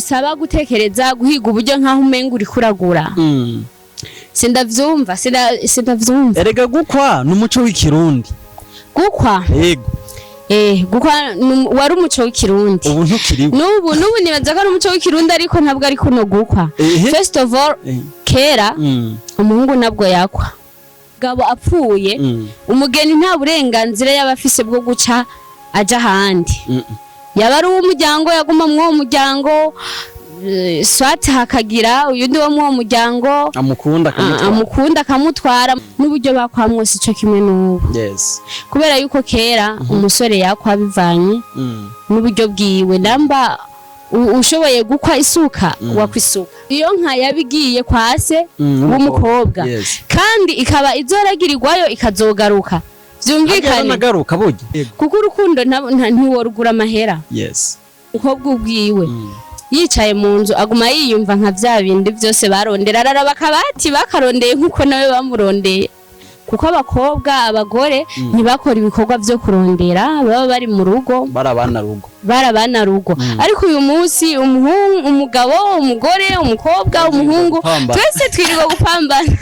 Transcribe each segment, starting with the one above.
Saba gutekereza guhiga uburyo nkaho umenga uri kuragura. Sindavyumva. Erega gukwa numuco w'ikirundi. Gukwa? Yego. Gukwa wari umuco w'ikirundi. Ubu ntukiriwe. Nubu nibaza ko ari umuco w'ikirundi ariko ntabwo ari kuno gukwa. First of all, kera umuhungu nabwo yakwa. Gabo apfuye, umugeni nta burenganzira yabafise bwo guca aja handi. Yaba ari umuryango yaguma mu muryango swati hakagira uyundi wo mu muryango amukunda akamutwara n'uburyo bakwamwose ico kimwe n'ubu. Yes. Kubera yuko kera umusore yakwa bivanye n'uburyo bwiwe namba ushoboye gukwa isuka wakwisuka iyo nka yabigiye kwase w'umukobwa kandi ikaba izoragirirwayo ikazogaruka vyumvikane nagaruka boje kuko urukundo ntiworugura amahera. Yes. Ukobwa ubwiwe yicaye mu nzu aguma yiyumva nka vya bindi vyose barondera araraba kabati bakarondeye nkuko nawe bamurondeye kuko abakobwa abagore ntibakora ibikorwa vyo kurondera baba bari mu rugo barabana rugo ariko uyu munsi umugabo umugore umukobwa umuhungu twese twiriwe gupambana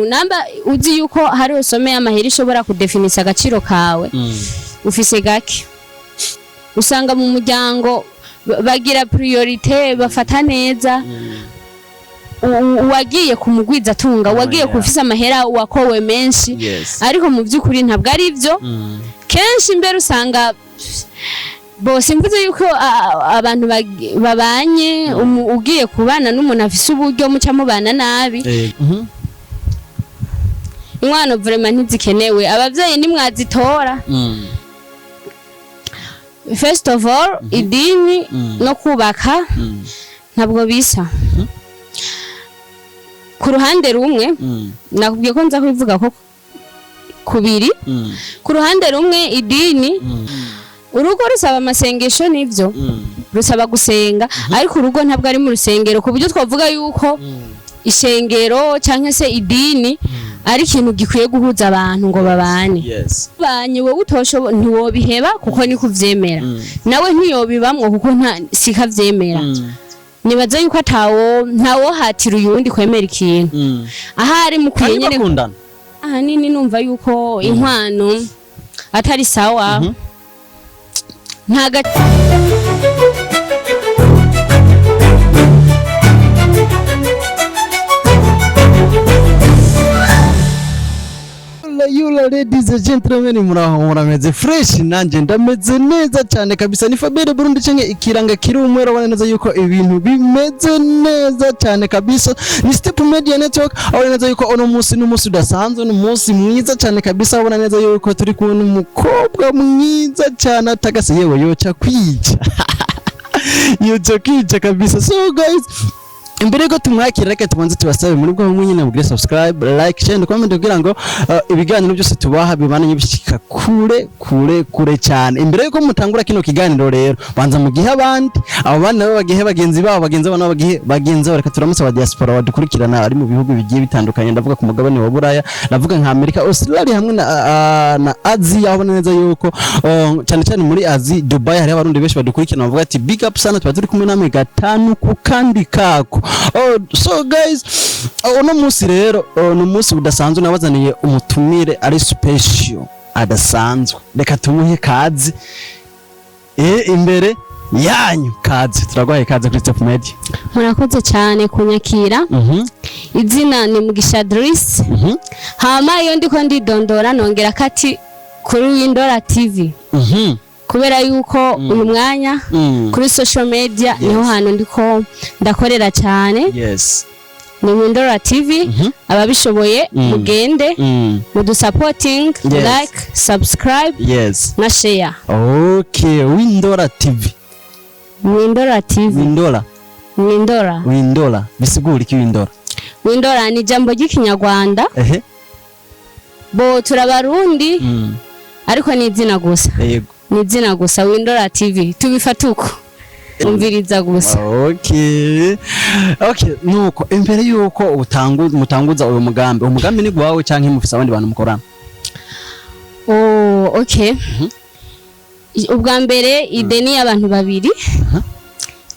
namba uzi yuko hari usome amahera ishobora kudefinisa agaciro kawe ufise gake usanga mu muryango bagira priorite bafata neza wagiye kumugwiza tunga wagiye kufisa amahera wakowe menshi ariko mu byukuri ntabwo ari byo kenshi mbere usanga bose mvuze yuko abantu babanye ugiye kubana n'umuntu afise uburyo muca mubana nabi inkwano vraiment ntizikenewe abavyeyi nimwazitora. First of all, idini no kubaka ntabwo bisa. Ku ruhande rumwe nakubwiye ko nza kubivuga ko kubiri ku ruhande rumwe idini urugo rusaba amasengesho nivyo rusaba gusenga ariko urugo ntabwo ari mu rusengero ku buryo twavuga yuko ishengero canke se idini ari ikintu gikwiye guhuza abantu ngo babane. Banye wowe utoshobo ntiwobiheba kuko ni kuvyemera nawe ntiyobibamwo kuko sikavyemera. Nibaza yuko ntawo hatira uyundi kwemera ikintu ahari mukwiye nyene nini numva yuko inkwano atari sawa ntaga Yula ladies and gentlemen murameze fresh nanje ndameze neza cyane kabisa ni Fabere Burundi cenge ikiranga kiri umwero bana neza yuko ibintu bimeze neza cyane kabisa ni Step Media Network abona neza yuko ono munsi n'umunsi udasanzwe n'umunsi mwiza cyane kabisa abona neza yuko turi kubona umukobwa mwiza cyane atagase yewe yoca kwica yoca kwica kabisa. So guys imbere ko tumwakira reka tubanze tubasabe muri bwo mwe nyine mugire subscribe like share comment kugira ngo ibiganiro byose tubaha bibananye bishika kure cyane. Imbere yuko mutangura kino kiganiro rero banza mu gihe abandi abo bana nabo bagihe bagenzi babo bagenzi reka turamutse aba diaspora badukurikirana ari mu bihugu bigiye bitandukanye ndavuga ku mugabane wa Buraya ndavuga nka America Australia hamwe na Asia abona neza yuko cyane muri Asia Dubai hari abarundi benshi badukurikirana bavuga ati big up sana turi kumwe namwe gatanu ku kandi kako. So guys uno munsi rero no munsi budasanzwe nabazaniye umutumire ari special adasanzwe reka tumuhe kazi imbere yanyu kazi turagwaye kazi kuri Step Media. Murakoze cyane kunyakira izina ni Mugisha Idris hama iyo ndiko ndidondora nongera kati kuri Windora TV kubera yuko uyu mwanya kuri social media niho hano ndiko ndakorera cyane. Ni Windora TV ababishoboye mugende mudu supporting like subscribe na share. Okay, Windora TV Windora bisigura iki Windora? Windora ni jambo ry'ikinyarwanda bo turabarundi ariko ni izina gusa. Yego ni izina gusa Windora TV tubifata uko umviriza gusa. Okay nuko imbere yuko mutanguza uyu umugambi ni gwawe canke mufisa abandi bantu mukorana? Okay ubwa mbere ideni y'abantu babiri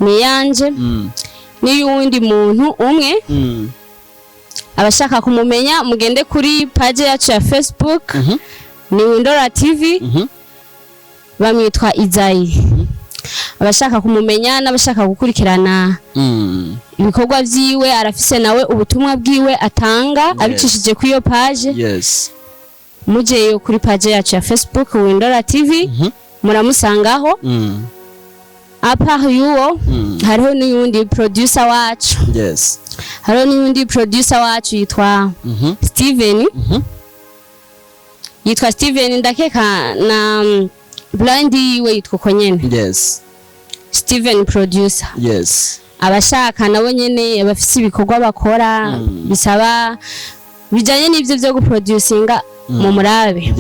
ni yanje n'iyundi muntu umwe abashaka kumumenya mugende kuri page yacu ya Facebook ni Windora TV bamwitwa Izayi abashaka kumumenya n'abashaka gukurikirana ibikorwa vyiwe arafise nawe ubutumwa bwiwe atanga abicishije kuri iyo page mujeyo kuri page yacu ya Facebook Windora TV muramusangaho apa yuwo hariho n'uyundi producer wacu hariho n'uyundi producer wacu yitwa Steven ndakeka na blind yiwe yitwa konyene Steven producer abashaka nabo nyene abafise ibikorwa bakora bisaba bijanye n'ivyo byo guproducinga mu murabe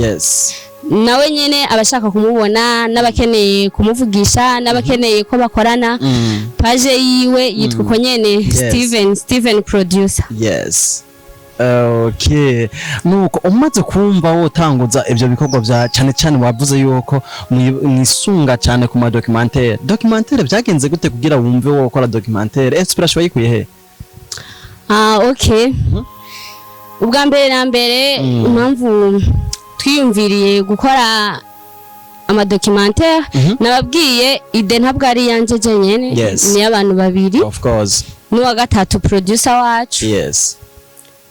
nawe nyene abashaka kumubona n'abakeneye kumuvugisha n'abakeneye ko bakorana page yiwe yitwa konyene Steven producer okay nuko umaze kumva wotanguza ivyo bikorwa vya cyane wavuze yuko mwisunga cyane ku ma documentaire byagenze gute kugira wumve wo gukora documentaire inspiration wayikuye he okay ubwa mbere na mbere impamvu twiyumviriye gukora ama documentaire nababwiye ide ntabwo ari yanje jenyene ni abantu babiri of course n'uwa gatatu producer wacu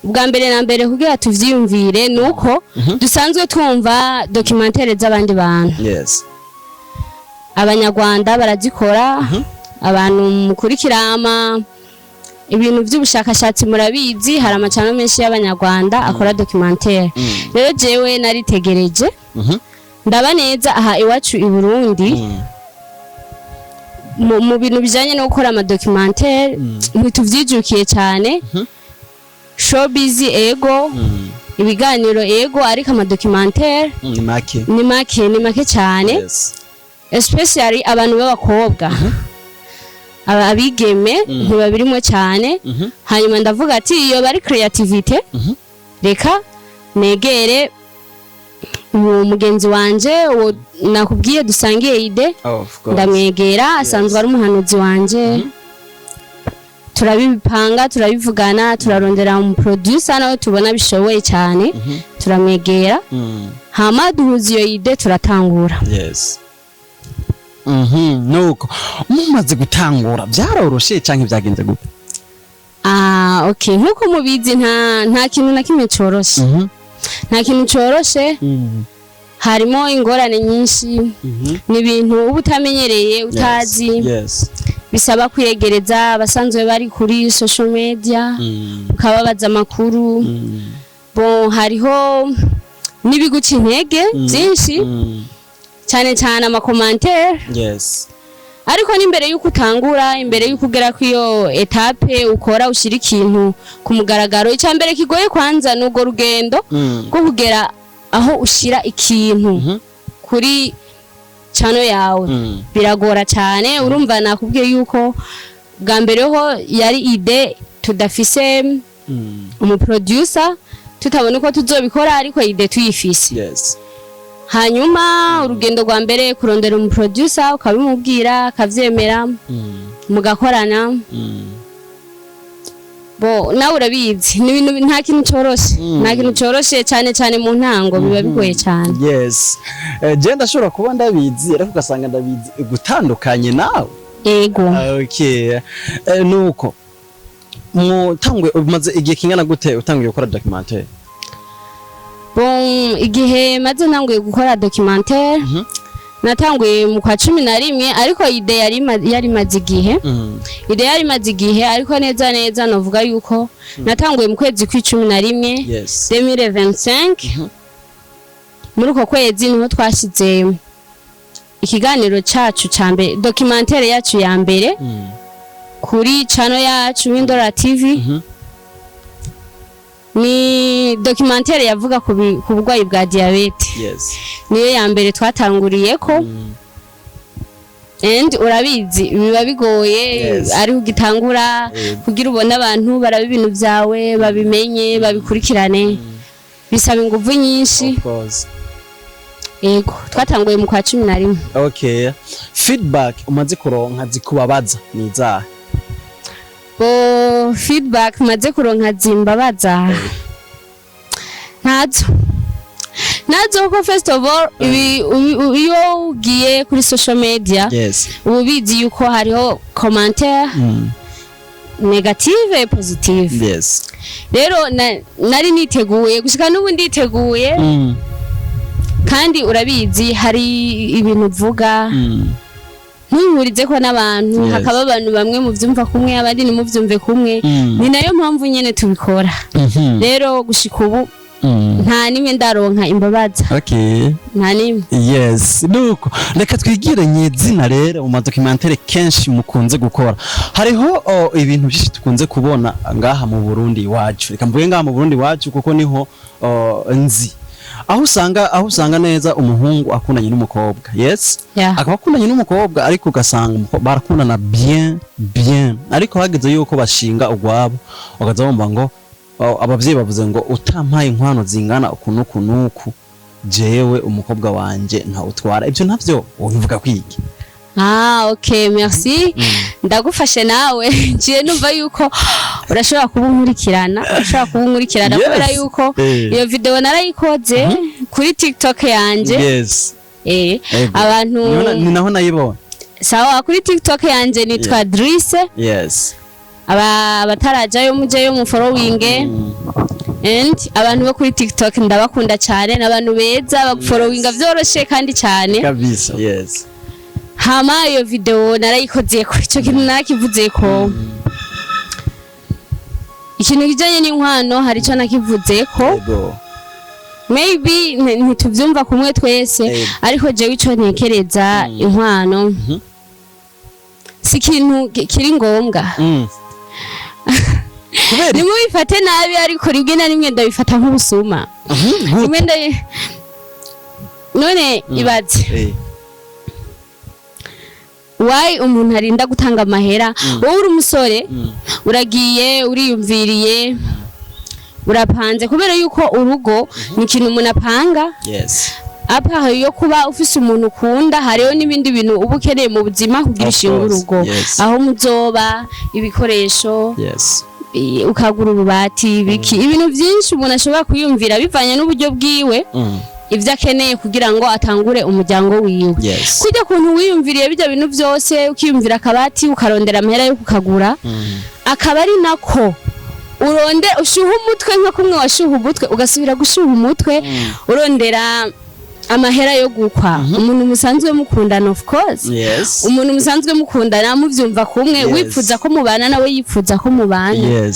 ubwa mbere na mbere kugira tuvyiyumvire nuko dusanzwe twumva documentaire z'abandi bantu abanyarwanda barazikora abantu mukurikirama ibintu by'ubushakashatsi murabizi hari amacano menshi y'abanyarwanda akora documentaire rero jewe naritegereje ndaba neza aha iwacu i Burundi mu bintu bijanye no gukora ama documentaire ntituvyijukiye cyane showbiz ego ibiganiro ego ariko ama documentaire ni make cyane especially abantu b'abakobwa abigeme ntibabirimo cyane hanyuma ndavuga ati iyo bari creativity reka negere umugenzi wanje nakubwiye dusangiye ide ndamwegera asanzwe ari umuhanuzi wanje turabipanga turabivugana turarondera mu producer nawe tubona bishoboye cyane turamwegera hama duhuza iyo ide turatangura nuko mumaze gutangura byaroroshe canke byagenze gute okay nkuko mubizi nta kintu na kimwe coroshe nta kintu coroshe harimo ingorane nyinshi n'ibintu uba utamenyereye utazi bisaba kwiyegereza abasanzwe bari kuri social media ukababaza amakuru hariho n'ibiguca intege byinshi cyane ama commentaire ariko n'imbere yuko utangura imbere yuko ugera ku iyo etape ukora ushira ikintu ku mugaragaro icyambere kigoye kwanza nugo rugendo rwo kugera aho ushira ikintu kuri channel yawe biragora cyane urumva nakubwiye yuko bwa mbere ho yari ide tudafise umu producer tutabona uko tuzobikora ariko ide tuyifise hanyuma urugendo rwa mbere kurondera umu producer ukabimubwira akavyemera mugakorana nawe urabizi n'ibintu nta kintu coroshe cyane mu ntango biba bigoye cyane je ndashobora kuba ndabizi ariko ugasanga ndabizi gutandukanye nawe ego okay nuko mutangwe umaze igihe kingana gute utangiye gukora documentaire igihe maze ntanguye gukora documentaire natanguye mu kwa 11 ariko ide yari maze igihe ariko neza novuga yuko natanguye mu kwezi kwa 11 2025 muri uko kwezi niho twashize ikiganiro cacu cambe documentaire yacu ya mbere kuri channel yacu Windora TV ni documentaire yavuga ku burwayi bwa diabete niyo ya mbere twatanguriye ko and urabizi biba bigoye ari ugitangura kugira ubone abantu baraba ibintu byawe babimenye babikurikirane bisaba ingufu nyinshi Ego twatanguye mu kwa 11. Okay, feedback umaze kuronka zikubabaza ni izahe? Feedback maze kuronka zimbabaza nazo ko first of all iyo ugiye kuri social media ubizi yuko hariho commentaire negative positive. Rero nari niteguye gushika n'ubu nditeguye kandi urabizi hari ibintu vuga ntihurize ko n'abantu hakaba abantu bamwe mu vyumva kumwe abandi ni mu vyumve kumwe ni nayo mpamvu nyene tubikora. Rero gushika ubu nta nimwe ndaronka imbabaza. Nta nimwe. Yes, nuko reka twigire nyezina rero mu documentaire kenshi mukunze gukora. Hariho ibintu byinshi tukunze kubona ngaha mu Burundi iwacu. Reka mvuge ngaha mu Burundi iwacu kuko niho nzi. Aho usanga neza umuhungu akundanye n'umukobwa. Yes? Akaba akundanye n'umukobwa ariko ugasanga barakundana bien. Ariko hageze yuko bashinga ugwabo bagaza bumva ngo abavyeyi bavuze ngo utampaye inkwano zingana ukunuku jewe umukobwa wanje nta utwara. Ibyo ntavyo ubivuga kwiki? Okay, merci. Ndagufashe nawe ngiye numva yuko urashobora kubunkurikirana kubera yuko iyo video narayikoze kuri TikTok yanje. Abantu ni naho nayibona. Sawa, kuri TikTok yanje nitwa Drice. Abatarajayo mujeyo mu following and abantu bo kuri TikTok ndabakunda cyane n'abantu beza bagufollowinga vyoroshe kandi cyane kabisa. Hama iyo video narayikoze ko ico kintu nakivuze ko ikintu kijanye n'inkwano hari ico nakivuze ko maybe ntituvyumva kumwe twese ariko jewe ico ntekereza inkwano si ikintu kiri ngombwa. Nimubifate nabi ariko rimwe na rimwe ndabifata nk'ubusuma. None ibaze why umuntu arinda gutanga amahera wowe uri umusore uragiye uriyumviriye urapanze kubera yuko urugo ni ikintu umuntu apanga. Apa yo kuba ufise umuntu ukunda hariho n'ibindi bintu uba ukeneye mu buzima kugira ishinga urugo aho muzoba ibikoresho ukagura ububati ibintu byinshi umuntu ashobora kuyumvira bivanye n'uburyo bwiwe ivyo akeneye kugira ngo atangure umuryango wiwe. Kujya kuntu wiyumviriye bijya bintu byose ukiyumvira akabati ukarondera amahera yo kukagura akaba ari nako uronde ushuha umutwe nka kumwe washuha umutwe ugasubira gushuha umutwe urondera amahera yo gukwa. Umuntu musanzwe mukundana of course. Umuntu musanzwe mukundana muvyumva kumwe wipfuza ko mubana nawe yipfuza ko mubana.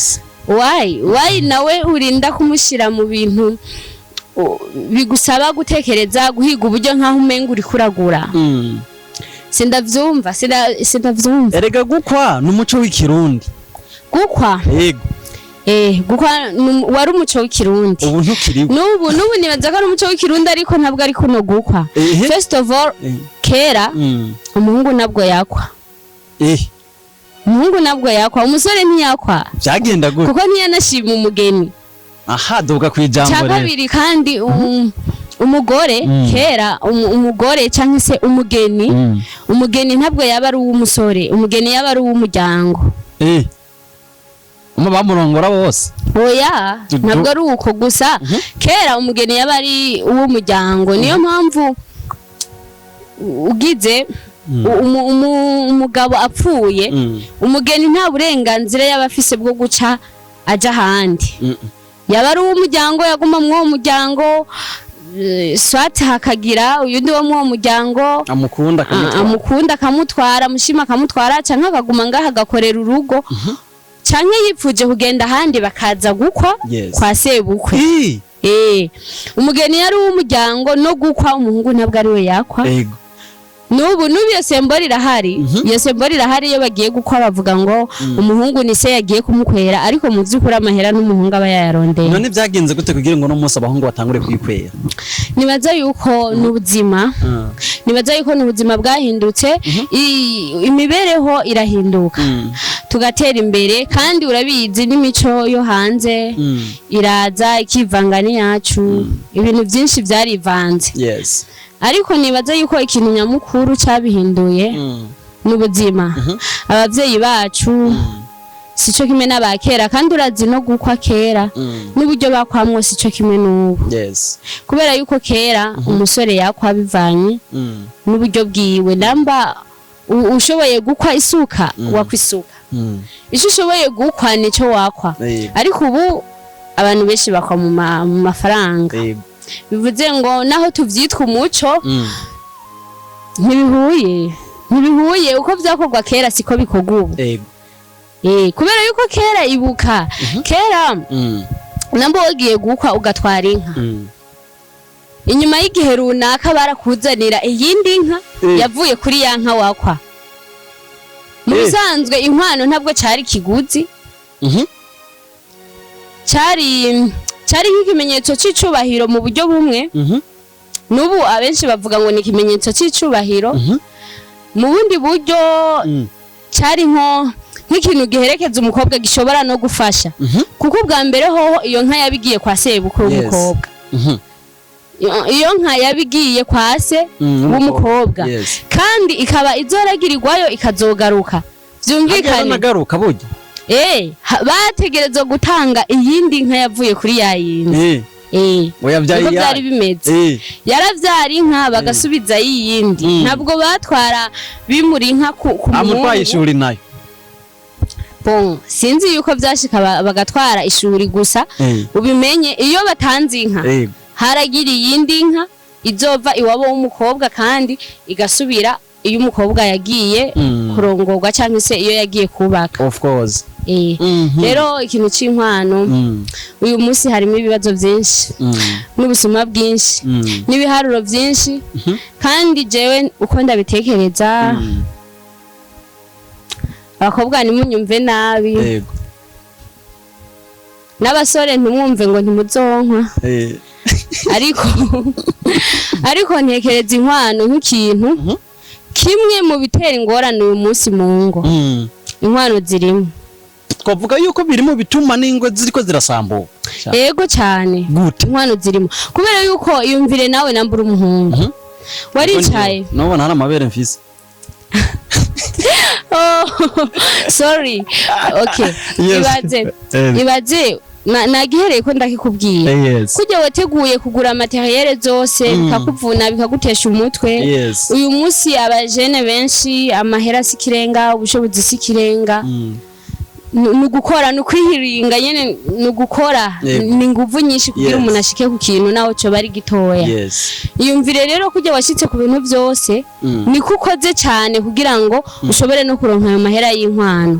Why nawe urinda kumushira mu bintu bigusaba gutekereza guhiga uburyo nkaho umenga uri kuragura. Sindavyumva. Erega gukwa n'umuco w'ikirundi. Gukwa gukwa wari umuco w'ikirundi. Ubu ntukiriwe. Nubu nibaza ko ari umuco w'ikirundi ariko ntabwo ari kuno gukwa. First of all kera umuhungu nabwo yakwa. Umuhungu nabwo yakwa, umusore ntiyakwa. Byagenda gute? Kuko ntiyanashima umugeni. Duga kwijambo rero. Cyakabiri kandi umugore kera umugore cyangwa se umugeni ntabwo yaba ari uw'umusore, umugeni yaba ari uw'umuryango. Bamurongora bose. Oya, ntabwo ari uko gusa. Kera umugeni yaba ari uw'umuryango. Niyo mpamvu ugize umugabo apfuye umugeni nta burenganzira yabafise bwo guca aja handi. Yaba ari uw'umuryango yaguma mu uwo muryango swat hakagira uyundi wo mu muryango amukunda akamutwara mushima akamutwara canka akaguma ngaha agakorera urugo canke yipfuje kugenda handi bakaza gukwa kwa sebukwe. Umugeni yari uw'umuryango no gukwa umuhungu ntabwo ari we yakwa. Nubu iyo sembori irahari. Iyo sembori irahari iyo bagiye gukwa bavuga ngo umuhungu ni se yagiye kumukwera ariko mu byukuri amahera n'umuhungu aba yararondeye. None byagenze gute kugira ngo no munsi abahungu batangure kwikwera? Nibaza yuko n'ubuzima. Nibaza yuko n'ubuzima bwahindutse imibereho irahinduka. Tugatera imbere kandi urabizi n'imico yo hanze iraza ikivanga ni yacu. Ibintu byinshi byarivanze. ariko nibaza yuko ikintu nyamukuru cyabihinduye n'ubuzima. Abavyeyi bacu sico kimwe n'abakera, kandi urazi no gukwa kera n'uburyo bakwamwo sico kimwe n'ubu. Yes. Kubera yuko kera umusore yakwa bivanye n'uburyo bwiwe, namba ushoboye gukwa isuka wakwisuka, ico ushoboye gukwa nico wakwa. Ariko ubu abantu benshi bakwa mu mafaranga, bivuze ngo naho tuvyitwa umuco ntibihuye uko vyakorwa kera siko bikorwa ubu. Kubera yuko kera ibuka kera namba wagiye gukwa ugatwara inka, inyuma y'igihe runaka barakuzanira iyindi nka yavuye kuri ya nka wakwa. Mu bisanzwe inkwano ntabwo cari kiguzi, cari nk'ikimenyetso c'icubahiro mu buryo bumwe. N'ubu abenshi bavuga ngo ni ikimenyetso c'icubahiro. Mu bundi buryo cari nk'ikintu giherekeza umukobwa gishobora no gufasha, kuko bwa mbere hoho iyo nka yabigiye kwa sebukuru w'umukobwa. Iyo nka yabigiye kwa se w'umukobwa, kandi ikaba izoragirirwayo ikazogaruka. Vyumvikane nagaruka burya bategerezwa gutanga iyindi nka yavuye kuri yayindi. Niko byari bimeze. Yaravyara inka bagasubiza yiyindi, ntabwo batwara bimura inka ku amutwaye ishuri nayo. Bon, sinzi yuko vyashika bagatwara ishuri gusa. Ubimenye iyo batanze inka haragira iyindi nka izova iwabo w'umukobwa, kandi igasubira iyo umukobwa yagiye kurongorwa cyangwa se iyo yagiye kubaka. Of course. Rero ikintu c'inkwano uyu munsi harimo ibibazo byinshi n'ubusuma bwinshi n'ibiharuro byinshi, kandi jewe uko ndabitekereza abakobwa ntimunyumve nabi, n'abasore ntimwumve ngo ntimuzonkwa. ariko ntekereza inkwano nk'ikintu kimwe mu bitera ingorane uyu munsi mu ngo. Inkwano zirimo, twavuga yuko birimo bituma n'ingo ziriko zirasambuka. Yego cyane, inkwano zirimo kubera yuko iyumvire nawe nambura umuhungu waricaye nubona hari amabere mfise. Sorry. Okay. Ibaze nagihereye ko ndakikubwiye. Kujya wateguye kugura materiel zose bikakuvuna bikagutesha umutwe. Uyu munsi abajene benshi amahera sikirenga, ubushobozi sikirenga. Nugukora nukwihiringa nyene nugukora ni nguvu nyinshi kugira umuntu ashike ku kintu naho cyo bari gitoya. Iyumvire rero kujya washitse ku bintu byose ni kukoze cyane kugira ngo ushobore no kuronka ayo mahera y'inkwano.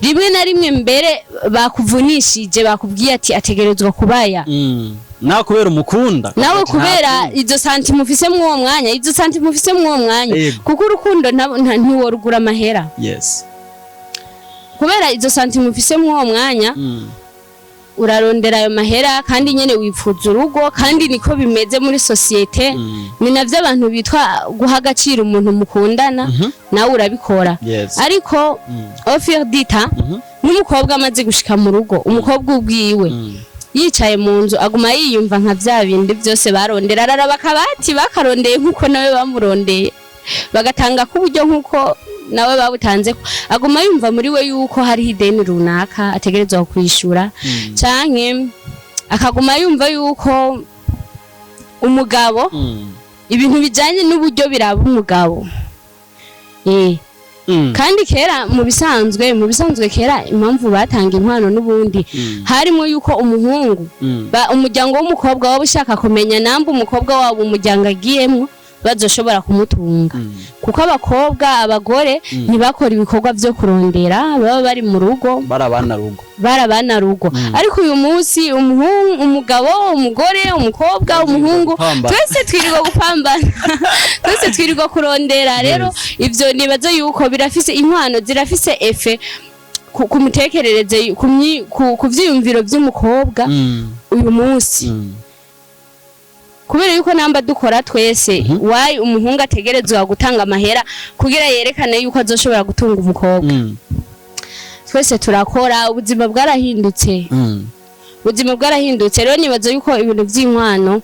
Rimwe na rimwe mbere bakuvunishije bakubwiye ati ategerezwa kubaya. Nawe kubera umukunda, nawe kubera izo santimu ufise mu uwo mwanya, izo santimu ufise mu uwo mwanya, kuko urukundo ntiworugura amahera. Kubera izo santimu ufise mu uwo mwanya urarondera ayo mahera, kandi nyene wipfuza urugo, kandi niko bimeze muri societe. Ni navyo abantu bitwa guha agaciro umuntu mukundana, nawe urabikora. Ariko offer dita n'umukobwa amaze gushika mu rugo, umukobwa ubwiwe yicaye mu nzu aguma yiyumva nka vya bindi byose barondera, araraba kabati bakarondeye nkuko nawe bamurondeye, bagatanga ku buryo nkuko nawe babutanze, aguma yumva muri we yuko hari ideni runaka ategerezwa kwishura, canke akaguma yumva yuko umugabo ibintu bijanye n'uburyo biraba umugabo. Kandi kera mu bisanzwe kera impamvu batanga inkwano n'ubundi harimo yuko umuhungu umuryango w'umukobwa waba ushaka kumenya namba umukobwa wabo umuryango agiyemo bazoshobora kumutunga, kuko abagore ntibakora ibikorwa byo kurondera, baba bari mu rugo barabana rugo. Ariko uyu munsi umugabo, umugore, umukobwa, umuhungu twese twirirwa gupambana twese twirirwa kurondera. Rero ivyo nibazo yuko birafise inkwano zirafise efe ku mutekerereze ku vyiyumviro by'umukobwa uyu munsi. Kubera yuko namba dukora twese, wayi umuhungu ategerezwa gutanga amahera kugira yerekane yuko azoshobora gutunga umukobwa. Twese turakora, ubuzima bwarahindutse. ubuzima bwarahindutse rero nibaza yuko ibintu by'inkwano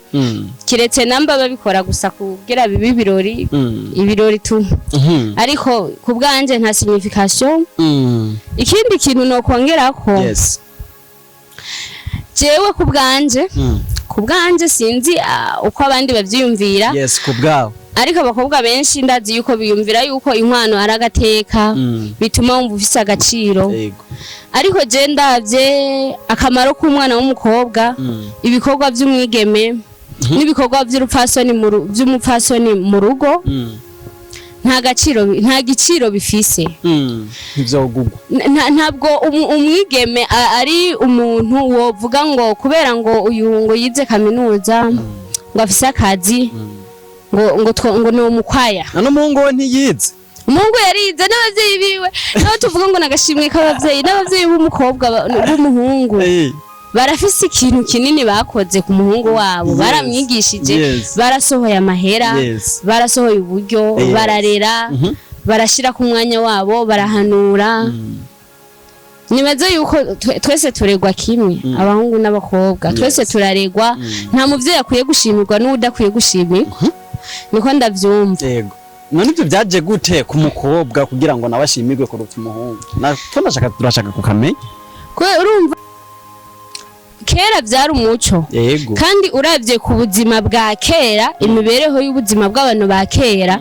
kiretse namba babikora gusa kugira bibi ibirori tu ariko kubwanje nta signification ikindi kintu no kongerako jewe kubwanje sinzi uko abandi bavyiyumvira kubwaho ariko abakobwa benshi ndazi yuko biyumvira yuko inkwano ari agateka bituma wumva ufise agaciro ariko je ndavye akamaro k'umwana w'umukobwa ibikorwa by'umwigeme n'ibikorwa by'umupfasoni mu rugo nta giciro bifise ntabwo umwigeme ari umuntu wovuga ngo kubera ngo uyu ngo yize kaminuza ngo afise akazi ngo ni umukwaya n'umuhungu we ntiyize umuhungu yarize n'abavyeyi biwe naho tuvuga ngo nagashimwe k'abavyeyi n'abavyeyi b'umukobwa b'umuhungu barafise ikintu kinini bakoze ku muhungu wabo baramwigishije barasohoye amahera barasohoye uburyo bararera barashira ku mwanya wabo barahanura nibaze yuko twese turegwa kimwe abahungu n'abakobwa twese turaregwa nta muvyeyi akwiye gushimirwa n'udakwiye gushimirwa niko ndavyumva none ibyo byaje gute ku mukobwa kugira ngo nawe ashimirwe kuruta umuhungu turashaka kukamenya urumva kera byari umuco kandi uravye ku buzima bwa kera imibereho y'ubuzima bw'abantu ba kera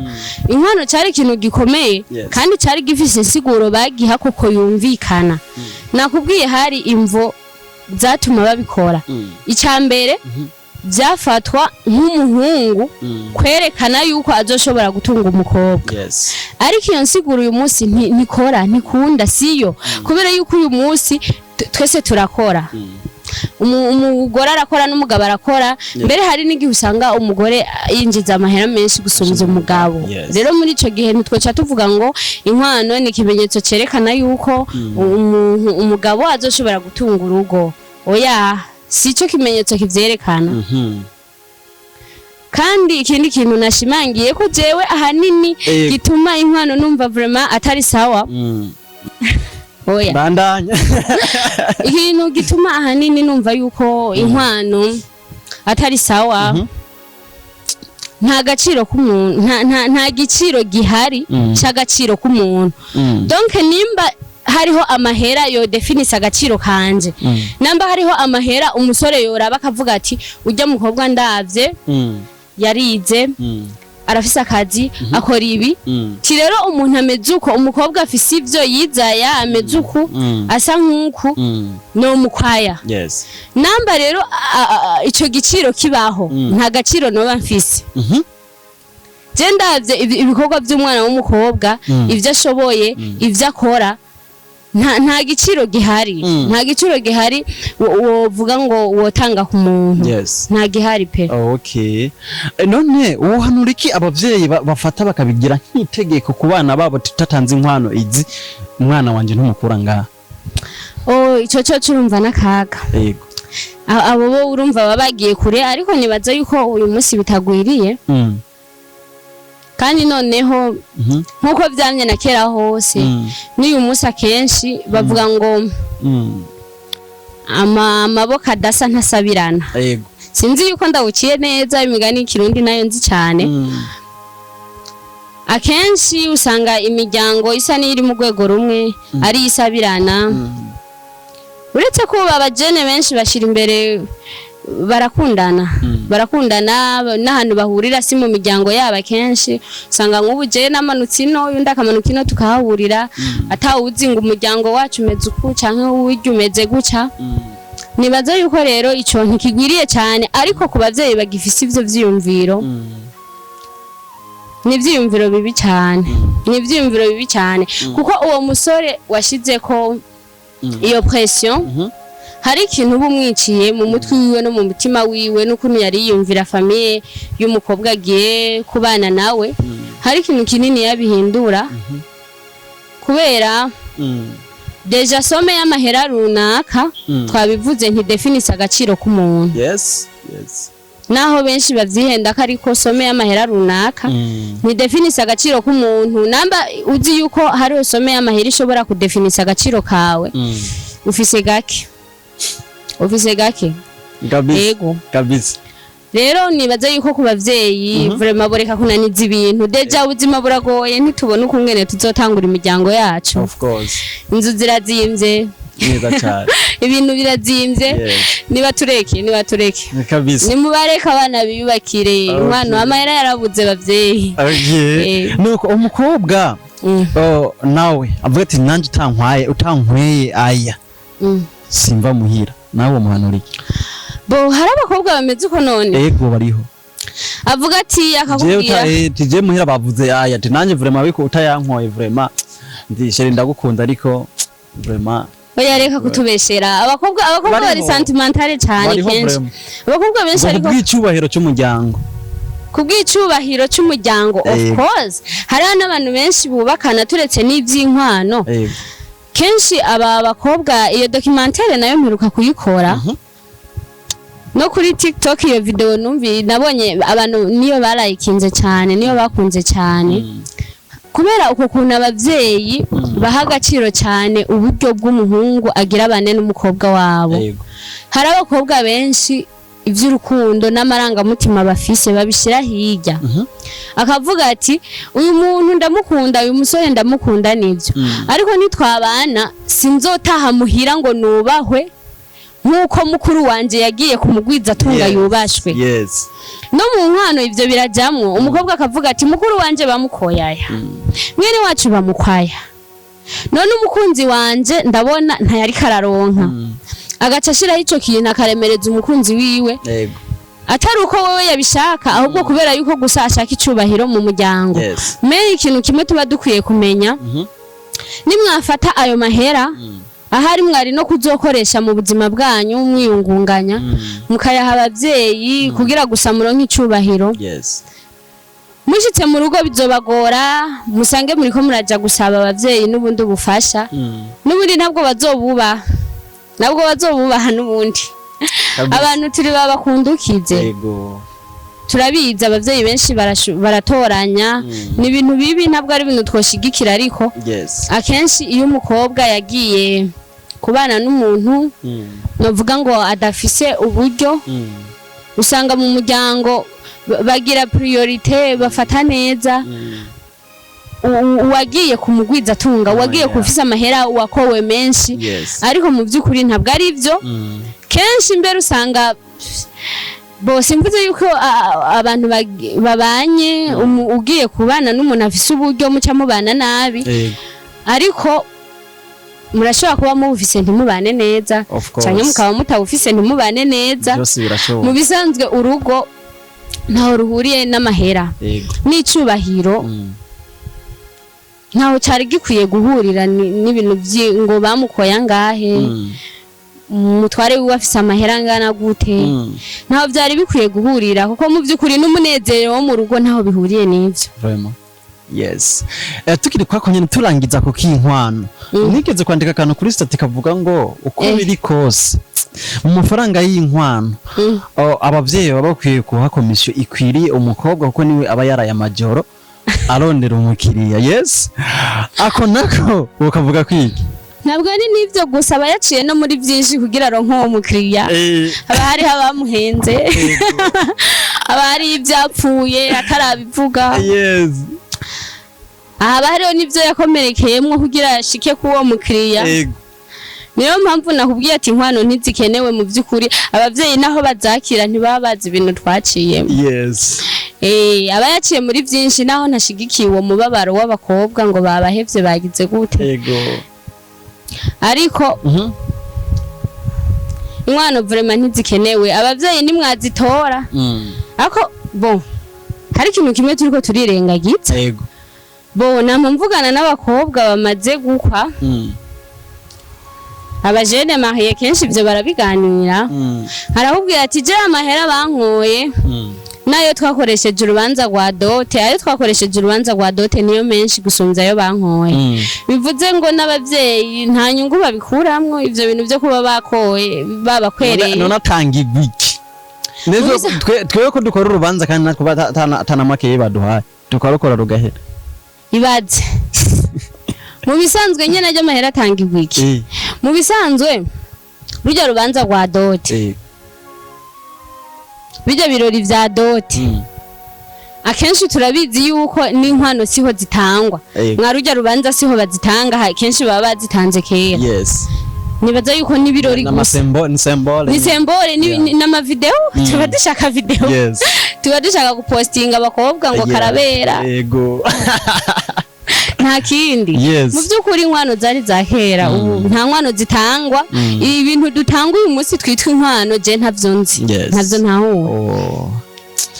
inkwano cyari ikintu gikomeye kandi cyari gifise insiguro bagiha kuko yumvikana nakubwiye hari imvo zatuma babikora icambere byafatwa nk'umuhungu kwerekana yuko azoshobora gutunga umukobwa ariko iyo nsiguro uyu munsi ntikunda siyo kubera yuko uyu munsi twese turakora umugore arakora n'umugabo arakora mbere hari n'igihe usanga umugore yinjiza amahera menshi gusumba umugabo rero muri ico gihe ntitwoca tuvuga ngo inkwano ni ikimenyetso cerekana yuko umugabo azoshobora gutunga urugo oya sico kimenyetso kivyerekana kandi ikindi kintu nashimangiye ko jewe ahanini gituma inkwano numva vraiment atari sawa oya bandanya ikintu gituma ahanini numva yuko inkwano atari sawa nta gaciro k'umuntu nta giciro gihari cy'agaciro k'umuntu donc nimba hariho amahera yo definisa agaciro kanje namba hariho amahera umusore yoraba akavuga ati ujya mukobwa ndavye yarize arafise akazi akora ibi ki rero umuntu amezuko umukobwa afise ivyo yizaya amezuko asa nkuko no mukwaya namba rero ico giciro kibaho nta gaciro noba mfise je ndavye ibikorwa by'umwana w'umukobwa ivyo ashoboye ivyo akora nta giciro gihari nta giciro gihari wovuga ngo wotanga ku muntu nta gihari pe none wohanura iki abavyeyi bafata bakabigira nk'itegeko ku bana babo tutatanze inkwano izi umwana wanje ntumukura ngaha ico cyo urumva n'akaga abo bo urumva babagiye kure ariko nibaza yuko uyu munsi bitagwiriye kandi noneho nkuko byamye na kera hose n'uyu munsi akenshi bavuga ngo amaboko adasa ntasabirana sinzi yuko ndawuciye neza imigani y'ikirundi nayo nzi cyane akenshi usanga imiryango isa n'iri mu rwego rumwe ari isabirana uretse ko abajene benshi bashira imbere barakundana n'ahantu bahurira si mu miryango yabo kenshi usanga nk'ubu je namanutse ino yundi akamanuka ino tukahahurira atawuzi ngo umuryango wacu umeze uku canke uwurya umeze guca nibaza yuko rero ico ntikigwiriye cyane ariko ku bavyeyi bagifise ivyo vyiyumviro ni ivyiyumviro bibi cyane kuko uwo musore washizeko iyo pression hari ikintu bumwiciye mu mutwe wiwe no mu mutima wiwe n'ukuntu yari yiyumvira famille y'umukobwa agiye kubana nawe hari ikintu kinini yabihindura kubera deja some y'amahera runaka twabivuze ntidefinisa agaciro k'umuntu naho benshi bavyihenda ko ariko some y'amahera runaka ntidefinisa agaciro k'umuntu namba uzi yuko hariho some y'amahera ishobora kudefinisa agaciro kawe ufise gake ufise gake kabisa yego kabisa rero nibaza yuko ku bavyeyi vraiment boreka kunaniza ibintu deja ubuzima buragoye ntitubona uko ngene tuzotangura imiryango yacu of course inzu zirazimvye neza cyane ibintu birazimvye niba tureke kabisa nimubareka abana biyubakire umwana amahera yarabuze bavyeyi nuko umukobwa nawe avuga ati nanje utankweye aya simva muhira nawe muhanura iki bo hari abakobwa bameze uko none yego bariho avuga ati akakubwira je muhira bavuze aya ati nanje vraiment biko utayankoye vraiment ndishere ndagukunda ariko vraiment oya reka kutubeshera abakobwa bari sentimentale cyane kenshi abakobwa benshi ariko kubw'icubahiro cy'umuryango kubw'icubahiro cy'umuryango of course hari n'abantu benshi bubakana turetse n'ivy'inkwano kenshi aba bakobwa iyo documentaire nayo mperuka kuyikora no kuri TikTok iyo video nabonye abantu niyo barayikinze cyane niyo bakunze cyane kubera uko kuntu abavyeyi baha agaciro cyane uburyo bw'umuhungu agira bane n'umukobwa wabo hari abakobwa benshi ivy'urukundo n'amarangamutima bafise babishira hirya akavuga ati uyu muntu ndamukunda uyu musore ndamukunda nivyo ariko nitwabana sinzotaha muhira ngo nubahwe nkuko mukuru wanje yagiye kumugwiza atunga yubashwe no mu nkwano ivyo birajamwo umukobwa akavuga ati mukuru wanje bamukoyaya mwene wacu bamukwaya none umukunzi wanje ndabona ntayari kararonka agaca ashiraho ico kintu akaremereza umukunzi wiwe atari uko wewe yabishaka ahubwo kubera yuko gusa ashaka icubahiro mu muryango me ikintu kimwe tuba dukwiye kumenya nimwafata ayo mahera ahari mwari no kuzokoresha mu buzima bwanyu mwiyungunganya mukayaha abavyeyi kugira gusa muronke icubahiro mushitse mu rugo bizobagora musange muriko muraja gusaba abavyeyi n'ubundi ubufasha n'ubundi ntabwo bazobubaha n'ubundi abantu turi babakundukize turabiza abavyeyi benshi baratoranya ni ibintu bibi ntabwo ari ibintu twoshigikira ariko akenshi iyo umukobwa yagiye kubana n'umuntu novuga ngo adafise uburyo usanga mu muryango bagira priorite bafata neza uwagiye kumugwiza atunga uwagiye kufisa amahera wakowe menshi ariko mu by'ukuri ntabwo ari byo kenshi imbere usanga bose mvuze yuko abantu babanye ugiye kubana n'umuntu afise uburyo muca mubana nabi ariko murashobora kuba mubufise ntimubane neza cyane mukaba mutawufise ntimubane neza mu bisanzwe urugo ntaho ruhuriye n'amahera n'icubahiro ntaho cyari gikwiye guhurira n'ibintu ngo bamukoya ngahe umutware wiwe afise amahera angana gute ntaho byari bikwiye guhurira kuko mu by'ukuri n'umunezero wo mu rugo ntaho bihuriye n'ivyo tukiri kwako nyene turangiza ko kinkwano nigeze kwandika akantu kuri stati kavuga ngo uko biri kose mu mafaranga y'inkwano abavyeyi baba bakwiye kuha komisiyo ikwiriye umukobwa kuko niwe aba yaraye amajoro arondera umukiriya ako nako ukavuga kwiki ntabwo ari n'ivyo gusa aba yaciye no muri vyinshi kugira aronke uwo mukiriya haba hariho abamuhenze haba hari ivyapfuye atarabivuga haba hariho n'ivyo yakomerekeyemwo kugira ashike k'uwo mukiriya niyo mpamvu nakubwiye ati inkwano ntizikenewe mu by'ukuri abavyeyi naho bazakira ntibaba bazi ibintu twaciyemo aba yaciye muri vyinshi naho ntashigikiye uwo mubabaro w'abakobwa ngo babahevye bagize gute ariko inkwano vraiment ntizikenewe abavyeyi nimwazitora ariko hari ikintu kimwe turiko turirengagiza nama mvugana n'abakobwa bamaze gukwa abajene mahiye kenshi ivyo barabiganira arahubwira ati je amahera bankoye nayo twakoresheje urubanza rwa dote ayo twakoresheje urubanza rwa dote niyo menshi gusumvya ayo bankoye bivuze ngo n'abavyeyi nta nyungu babikuramwo ivyo bintu vyo kuba bakoye babakwereye none atangirwa iki nezo twewe ko dukora urubanza kandi natwe atanamakeye baduhaye tukarukora rugahera ibaze mu bisanzwe nyene ajya amahera atangirwa iki mu bisanzwe rujya rubanza rwa doti bijya birori vya doti akenshi turabizi yuko n'inkwano siho zitangwa mwa rujya rubanza siho bazitanga kenshi baba bazitanze kera nibaza yuko n'ibirori gusa ni symbole n'ama video tuba dushaka video tuba dushaka gupostinga abakobwa ngo karabera yego nta kindi mu by'ukuri inkwano zari za kera ubu nta nkwano zitangwa ibintu dutanga uyu munsi twitwa inkwano je ntavyo nzi ntavyo ntaho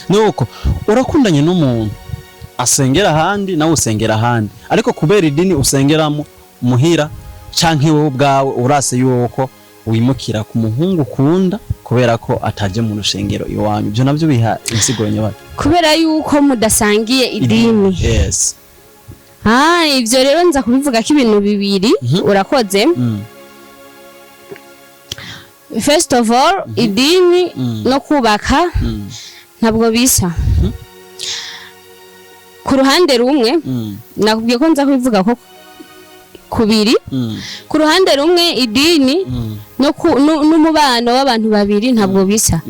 nuko urakundanye n'umuntu asengera handi nawe usengera handi ariko kubera idini usengeramo muhira canke wowe ubwawe urase yuko wimukira ku muhungu ukunda kubera ko ataje mu rushengero iwanyu byo navyo biha insiguro nyabaki kubera yuko mudasangiye idini ivyo rero nza kubivuga ko ibintu bibiri urakoze first of all idini no kubaka ntabwo bisa ku ruhande rumwe nakubwiye ko nza kubivuga ko kubiri ku ruhande rumwe idini n'umubano w'abantu babiri ntabwo bisa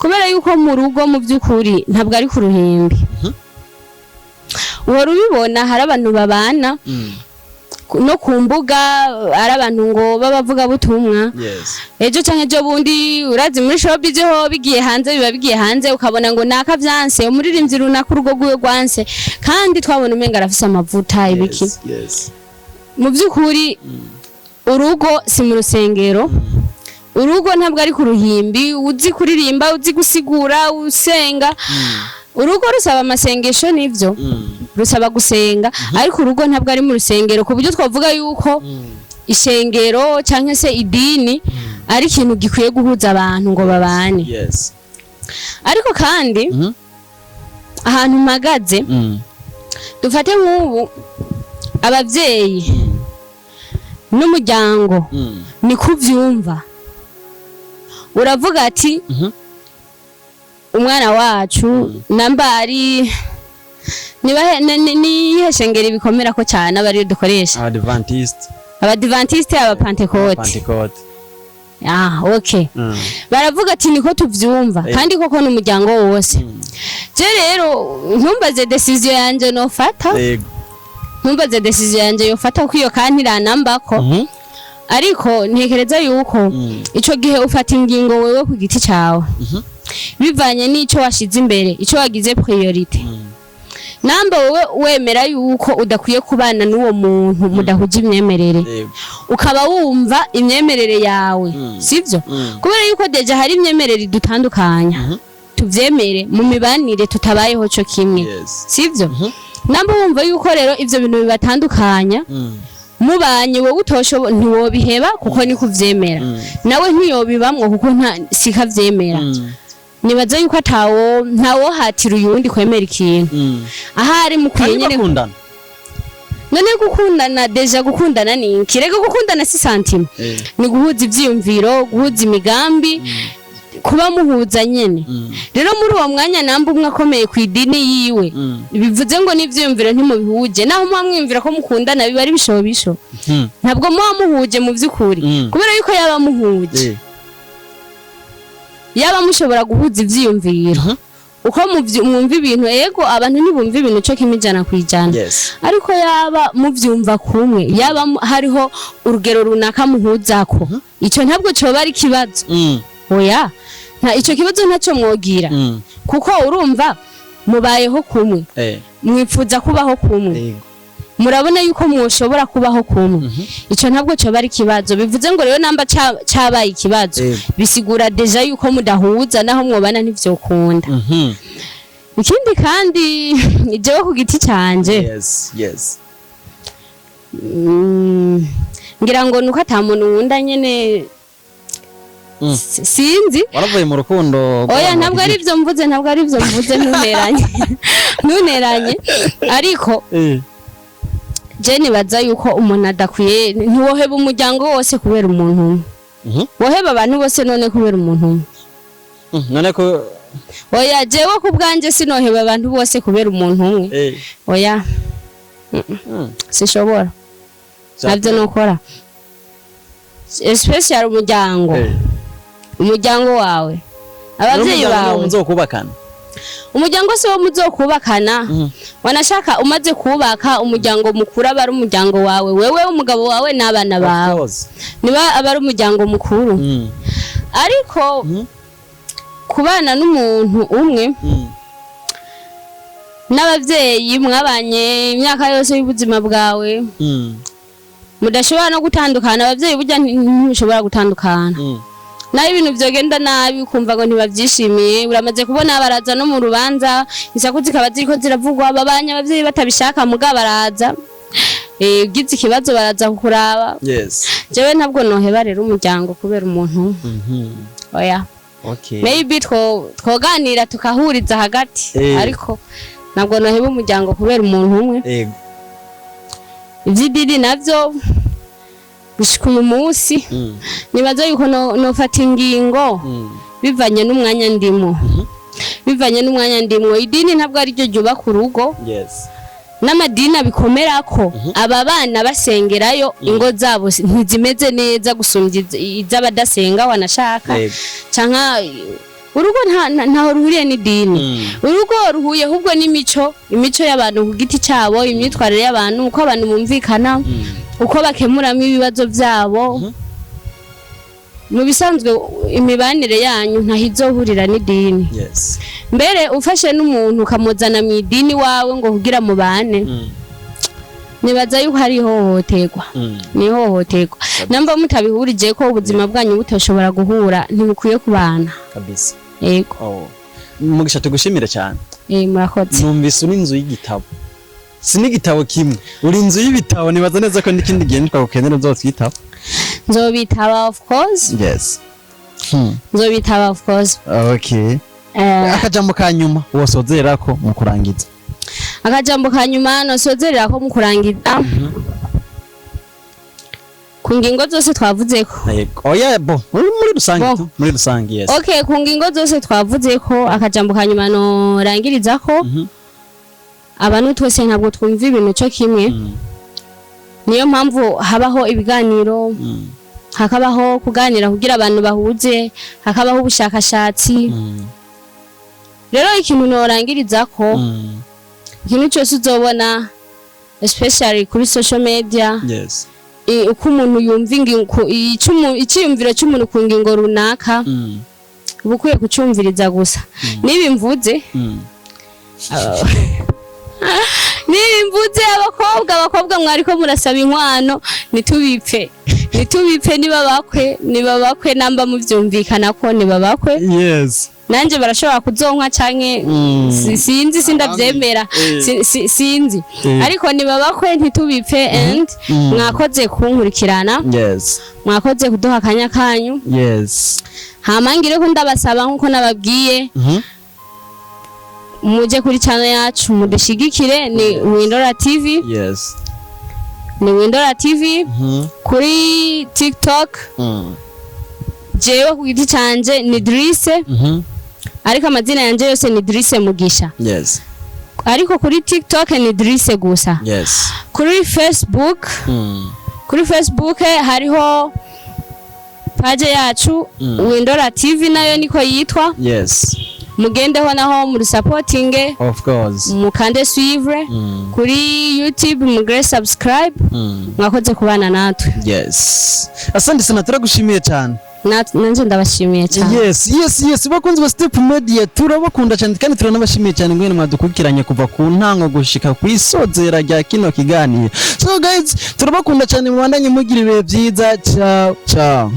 kubera yuko mu rugo mu by'ukuri ntabwo ari ku ruhimbi uhora ubibona hari abantu babana no ku mbuga ari abantu ngo babavuga butumwa ejo canke ejo bundi urazi muri showbiz ho bigiye hanze biba bigiye hanze ukabona ngo naka vyanse umuririmbyi runaka urugo rwiwe rwanse kandi twabona umenga arafise amavuta ibiki mu by'ukuri urugo si mu rusengero urugo ntabwo ari ku ruhimbi uzi kuririmba uzi gusigura usenga urugo rusaba amasengesho nivyo rusaba gusenga ariko urugo ntabwo ari mu rusengero ku buryo twavuga yuko ishengero canke se idini ari ikintu gikwiye guhuza abantu ngo babane ariko kandi ahantu mpagaze dufate nk'ubu abavyeyi n'umuryango ni kuvyumva uravuga ati umwana wacu nambari nihe shengero bikomera ko cyane abari dukoresha abadventiste abapentecote okay baravuga ati niko tuvyumva kandi koko n'umuryango wose je rero ntumbaze decision yanje no fata ntumbaze decision yanje yo fata ko iyo kandi ranambako ariko ntekereza yuko ico gihe ufata ingingo wewe ku giti cawe bivanye n'ico washize imbere ico wagize priority namba wewe wemera yuko udakwiye kubana n'uwo muntu mudahuje imyemerere ukaba wumva imyemerere yawe sivyo kubera yuko deja hari imyemerere dutandukanya tuvyemere mu mibanire tutabayeho cyo kimwe sivyo namba wumva yuko rero ivyo bintu bibatandukanya mubanye wowe utosho ntiwobiheba kuko ni kuvyemera nawe ntiyobibamwo kuko sikavyemera nibaza yuko ntawo hatira uyundi kwemera ikintu ahari mukwiye nyene none gukundana deja gukundana ni iki rega gukundana si santima ni guhuza ivyiyumviro guhuza imigambi kuba muhuza nyene rero muri uwo mwanya namba umwe akomeye ku idini yiwe bivuze ngo n'ivyiyumviro ntimubihuje naho mwamwimvira ko mukundana biba ari bishobisho ntabwo muhuje mu vy'ukuri kubera yuko yaba muhuje yaba mushobora guhuza ivyiyumviro uko mwumva ibintu ego abantu ntibumva ibintu cyo kimijana kwijana ariko yaba muvyumva kumwe yaba hariho urugero runaka muhuzako ico ntabwo coba ari kibazo oya ico kibazo ntacyo mwogira kuko urumva mubayeho kumwe mwipfuza kubaho kumwe murabona yuko mwoshobora kubaho kumwe ico ntabwo coba ari kibazo bivuze ngo rero namba cabaye ikibazo bisigura deja yuko mudahuza naho mwobana ntivyokunda ikindi kandi jewe ku giti canje ngira ngo nuko atamuntu wunda nyene sinzi waravuye mu rukundo oya ntabwo ari byo mvuze ntuneranye ariko je nibaza yuko umuntu adakwiye ntiwoheba umuryango wose kubera umuntu woheba abantu bose none kubera umuntu none ko oya jewe ku bwanje sinoheba abantu bose kubera umuntu umwe oya sishobora navyo nokora especially umuryango wawe abavyeyi bawe muzokubakana umuryango se wo muzokubakana wanashaka umaze kubaka umuryango mukuru aba ari umuryango wawe wewe umugabo wawe n'abana bawe niba aba ari umuryango mukuru ariko kubana n'umuntu umwe n'abavyeyi mwabanye imyaka yose y'ubuzima bwawe mudashobora no gutandukana abavyeyi burya ntibishobora gutandukana nayo ibintu vyogenda nabi ukumva ngo ntibavyishimiye uramaze kubona baraza no mu rubanza isaku zikaba ziriko ziravugwa babanye abavyeyi batabishaka muga baraza ugize ikibazo baraza kukuraba jewe ntabwo noheba rero umuryango kubera umuntu oya maybe twoganira tukahuriza hagati ariko ntabwo noheba umuryango kubera umuntu umwe ivy'idini navyo gushika uyu munsi nibaza yuko nofata ingingo bivanye n'umwanya ndimo idini ntabwo ari ryo ryubaka urugo n'amadini abikomerako aba bana basengerayo ingo zabo ntizimeze neza gusumbya iz'abadasenga wanashaka canka urugo ntaho ruhuriye n'idini urugo ruhuye ahubwo n'imico y'abantu ku giti cyabo imyitwarire y'abantu uko abantu bumvikana uko bakemuramo ibibazo byabo mu bisanzwe imibanire yanyu ntahizohurira n'idini mbere ufashe n'umuntu ukamuzana mu idini wawe ngo kugira mubane nibaza yuko hari ihohoterwa ni ihohoterwa namba mutabihurije ko ubuzima bwanyu butoshobora guhura ntibukwiye kubana kabisa yego mugisha tugushimire cyane murakoze numvise uri inzu y'igitabo sinigitabo kimwe uri inzu y'ibitabo nibaza neza ko n'ikindi gihe nitwagukenera uzotwitaba nzobitaba of course nzobitaba of course okay akajambo kanyuma wosozerako mu kurangiza akajambo kanyuma nosozerako mu kurangiza ku ngingo zose twavuzeko oya bo muri rusange yes okay ku ngingo zose twavuzeko akajambo kanyuma norangirizako abantu twese ntabwo twumva ibintu cyo kimwe niyo mpamvu habaho ibiganiro hakabaho kuganira kugira abantu bahuze hakabaho ubushakashatsi rero ikintu norangirizako ikintu cyose uzobona especially kuri social media uko umuntu yumva icyiyumviro cy'umuntu ku ngingo runaka ubukwiye kucyumviriza gusa niba mvuze nimbuze abakobwa mwariko murasaba inkwano nitubipfe niba bakwe namba muvyumvikana ko niba bakwe nanje barashobora kuzonkwa canke sinzi sindavyemera sinzi ariko niba bakwe ntitubipfe and mwakoze kunkurikirana mwakoze kuduha akanya kanyu hamangire ko ndabasaba nkuko nababwiye muje kuri channel yacu mudushigikire ni Windora TV ni Windora TV kuri TikTok jewe ku giti canje ni Drise ariko amazina yanje yose ni Drise Mugisha ariko kuri TikTok ni Drise gusa kuri Facebook hariho page yacu Windora TV nayo niko yitwa mugendeho naho muri supporting of course mukande suivre kuri YouTube mugre subscribe mwakoze kubana natwe asante sana turagushimiye cyane nanje ndabashimiye cyane yes bakunze ba Step Media turabakunda cyane kandi turanabashimiye cyane ngwene mwadukurikiranye kuva ku ntango gushika ku isozera rya kino kiganiro so guys turabakunda cyane mubandanye mugira ibihe byiza ciao